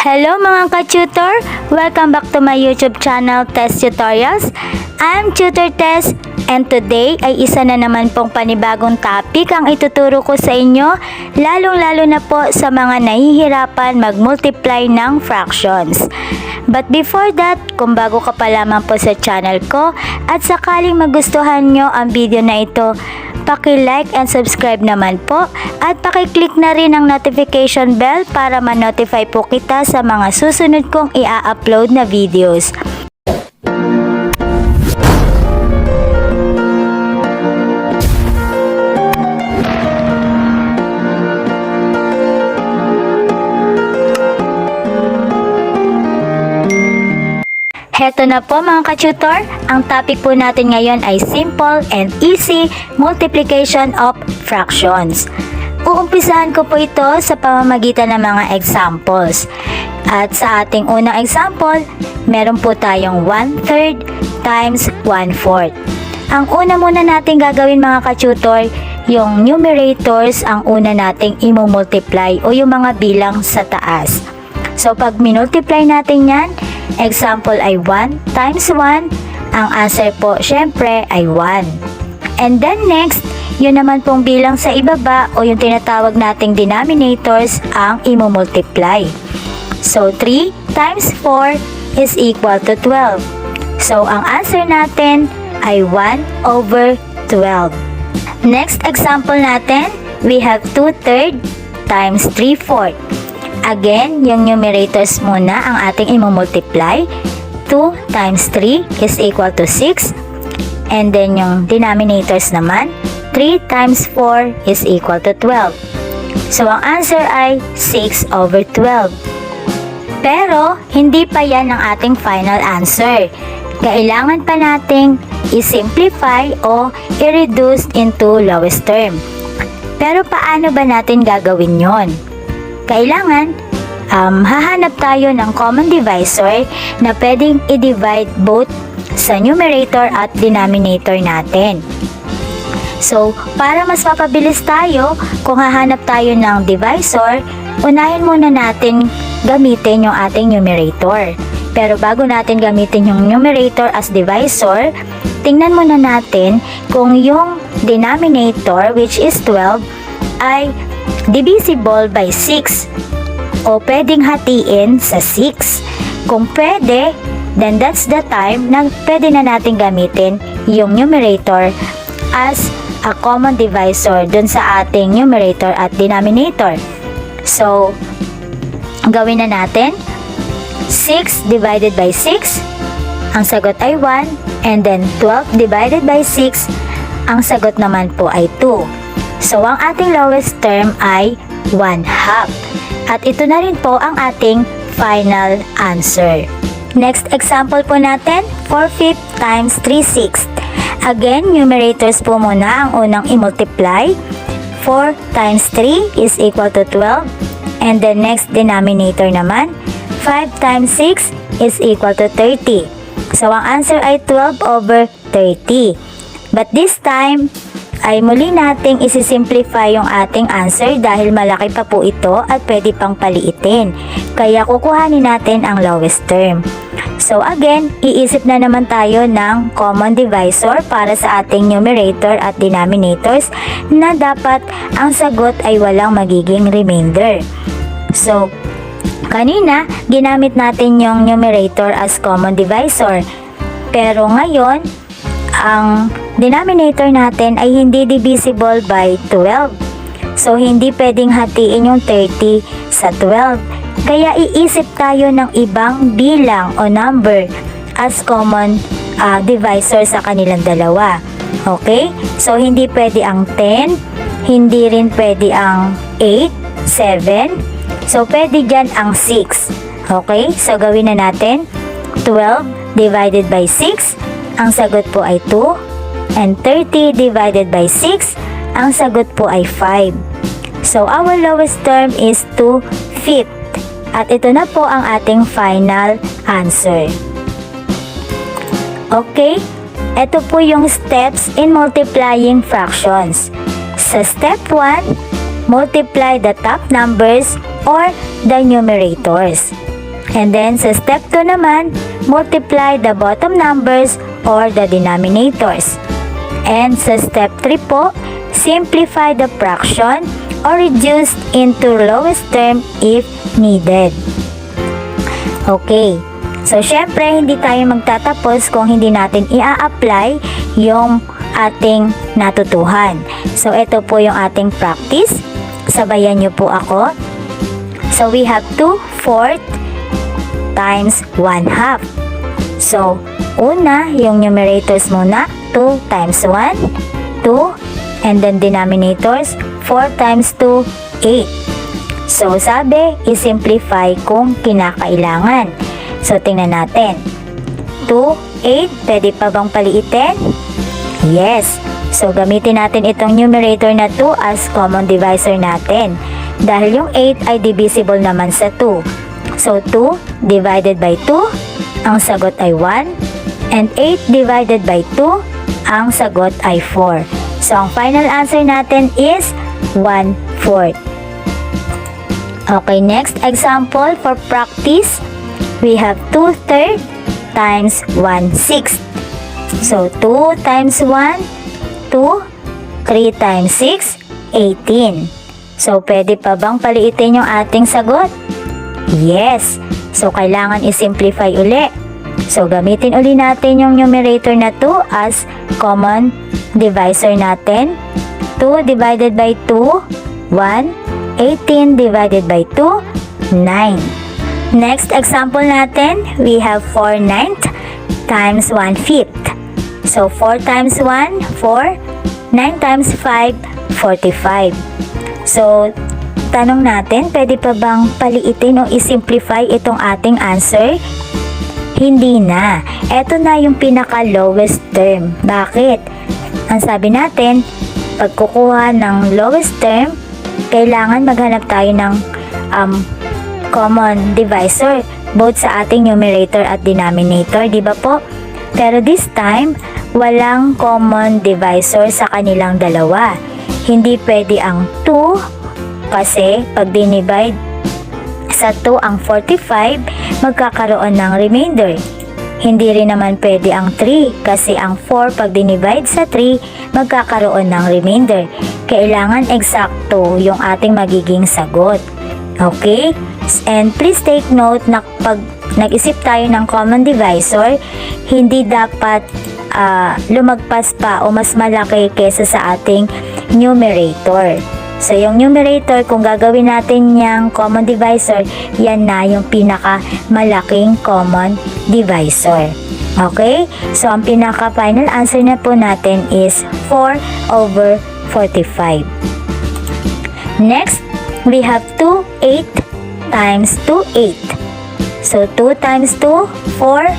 Hello mga ka-tutor! Welcome back to my YouTube channel, Test Tutorials. I'm Tutor Tess and today ay isa na naman pong panibagong topic ang ituturo ko sa inyo, lalong-lalo na po sa mga nahihirapan mag-multiply ng fractions. But before that, kung bago ka pa lamang po sa channel ko at sakaling magustuhan nyo ang video na ito, paki-like and subscribe naman po at paki-click na rin ang notification bell para ma-notify po kita sa mga susunod kong i-upload na videos. Heto na po mga ka-tutor, ang topic po natin ngayon ay simple and easy multiplication of fractions. Uumpisahan ko po ito sa pamamagitan ng mga examples. At sa ating unang example, meron po tayong 1/3 times 1/4. Ang una muna natin gagawin mga ka-tutor, yung numerators ang una nating i-multiply o yung mga bilang sa taas. So pag minultiply natin yan, example ay 1 times 1, ang answer po syempre ay 1. And then next, yun naman pong bilang sa ibaba o yung tinatawag nating denominators ang i-multiply. So 3 times 4 is equal to 12. So ang answer natin ay 1/12. Next example natin, we have 2/3 times 3/4. Again, yung numerators muna ang ating i-multiply. 2 times 3 is equal to 6. And then yung denominators naman, 3 times 4 is equal to 12. So ang answer ay 6/12. Pero, hindi pa yan ang ating final answer. Kailangan pa nating i-simplify o i-reduce into lowest term. Pero paano ba natin gagawin yon? Kailangan, hahanap tayo ng common divisor na pwedeng i-divide both sa numerator at denominator natin. So, para mas mapabilis tayo, kung hahanap tayo ng divisor, unahin muna natin gamitin yung ating numerator. Pero bago natin gamitin yung numerator as divisor, tingnan muna natin kung yung denominator, which is 12, ay divisible by 6 o pwedeng hatiin sa 6. Kung pwede, then that's the time na pwede na natin gamitin yung numerator as a common divisor dun sa ating numerator at denominator. So, gawin na natin 6 divided by 6, ang sagot ay 1, and then 12 divided by 6, ang sagot naman po ay 2. So, ang ating lowest term ay 1/2. At ito na rin po ang ating final answer. Next example po natin, 4/5 times 3/6. Again, numerators po muna ang unang i-multiply. 4 times 3 is equal to 12. And the next denominator naman, 5 times 6 is equal to 30. So, ang answer ay 12/30. But this time, ay muli nating isi-simplify yung ating answer dahil malaki pa po ito at pwede pang paliitin. Kaya kukuhanin natin ang lowest term. So again, iisip na naman tayo ng common divisor para sa ating numerator at denominators na dapat ang sagot ay walang magiging remainder. So, kanina, ginamit natin yung numerator as common divisor. Pero ngayon, ang denominator natin ay hindi divisible by 12. So, hindi pwedeng hatiin yung 30 sa 12. Kaya iisip tayo ng ibang bilang o number as common divisor sa kanilang dalawa. Okay? So, hindi pwede ang 10, hindi rin pwede ang 8, 7. So, pwede dyan ang 6. Okay? So, gawin na natin 12 divided by 6. Ang sagot po ay 2, and 30 divided by 6, ang sagot po ay 5. So, our lowest term is 2/5. At ito na po ang ating final answer. Okay, ito po yung steps in multiplying fractions. Sa step 1, multiply the top numbers or the numerators. And then sa step 2 naman, multiply the bottom numbers or the denominators. And sa step 3 po, simplify the fraction or reduce into lowest term if needed. Okay, so syempre hindi tayo magtatapos kung hindi natin ia-apply yung ating natutuhan. So ito po yung ating practice. Sabayan nyo po ako. So we have 2/4 times 1/2. So una, yung numerators muna, 2 times 1, 2, and then denominators, 4 times 2, 8. So sabi, isimplify kung kinakailangan. So tingnan natin. 2, 8, pwede pa bang paliitin? Yes. So gamitin natin itong numerator na 2 as common divisor natin. Dahil yung 8 ay divisible naman sa 2. So 2 divided by 2, ang sagot ay 1. And 8 divided by 2, ang sagot ay 4. So ang final answer natin is 1/4. Okay, next example for practice. We have 2/3 times 1/6. So 2 times 1, 2, 3 times 6, 18. So pwede pa bang paliitin yung ating sagot? Yes. So kailangan isimplify uli. So gamitin uli natin yung numerator na 2 as common divisor natin. 2 divided by 2, 1. 18 divided by 2, 9. Next example natin, we have 4/9 times 1/5. So 4 times 1, 4. 9 times 5, 45. So, tanong natin, pwede pa bang paliitin o isimplify itong ating answer? Hindi na. Ito na yung pinaka-lowest term. Bakit? Ang sabi natin, pag kukuha ng lowest term, kailangan maghanap tayo ng common divisor both sa ating numerator at denominator, di ba po? Pero this time, walang common divisor sa kanilang dalawa. Hindi pwede ang 2 kasi pag dinivide sa 2 ang 45, magkakaroon ng remainder. Hindi rin naman pwede ang 3 kasi ang 4 pag dinivide sa 3, magkakaroon ng remainder. Kailangan eksakto yung ating magiging sagot. Okay? And please take note na pag nag-isip tayo ng common divisor, hindi dapat lumagpas pa o mas malaki kesa sa ating numerator. So, yung numerator, kung gagawin natin yung common divisor, yan na yung pinaka malaking common divisor. Okay? So, ang pinaka final answer na po natin is 4/45. Next, we have 2/8 times 2/8. So, 2 times 2, 4.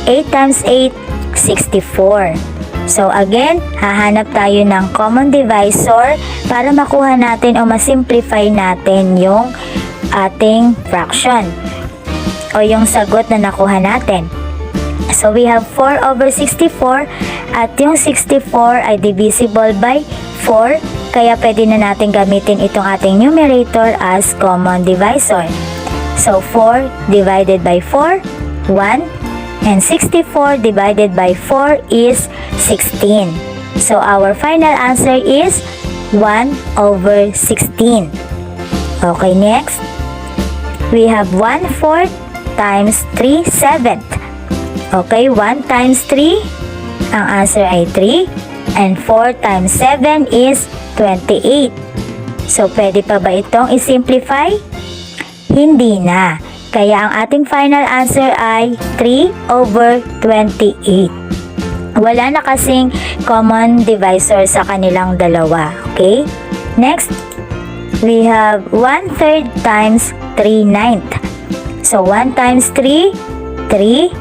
8 times 8, 64. So again, hahanap tayo ng common divisor para makuha natin o masimplify natin yung ating fraction o yung sagot na nakuha natin. So we have 4/64 at yung 64 ay divisible by 4, kaya pwede na natin gamitin itong ating numerator as common divisor. So 4 divided by 4, 1. And 64 divided by 4 is 16. So our final answer is 1/16. Okay, next. We have 1/4 times 3/7. Okay, 1 times 3, ang answer ay 3. And 4 times 7 is 28. So pwede pa ba itong isimplify? Hindi na. Kaya ang ating final answer ay 3/28. Wala na kasing common divisor sa kanilang dalawa. Okay? Next, we have 1/3 times 3/9. So 1 times 3, 3.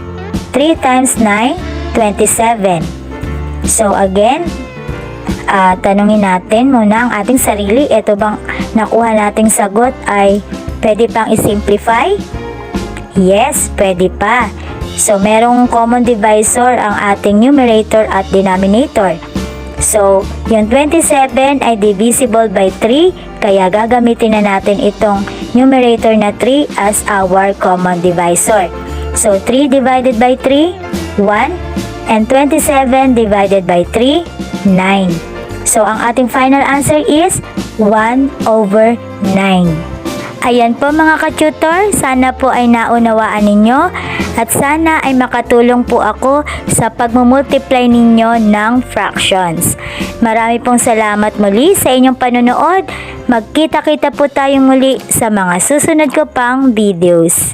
3 times 9, 27. So again, tanungin natin muna ang ating sarili. Ito bang nakuha nating sagot ay pwede pang isimplify? Yes, pwede pa. So, merong common divisor ang ating numerator at denominator. So, yung 27 ay divisible by 3, kaya gagamitin na natin itong numerator na 3 as our common divisor. So, 3 divided by 3, 1, and 27 divided by 3, 9. So, ang ating final answer is 1/9. Ayan po mga ka-tutor, sana po ay naunawaan ninyo at sana ay makatulong po ako sa pagmumultiply ninyo ng fractions. Marami pong salamat muli sa inyong panonood. Magkita-kita po tayong muli sa mga susunod ko pang videos.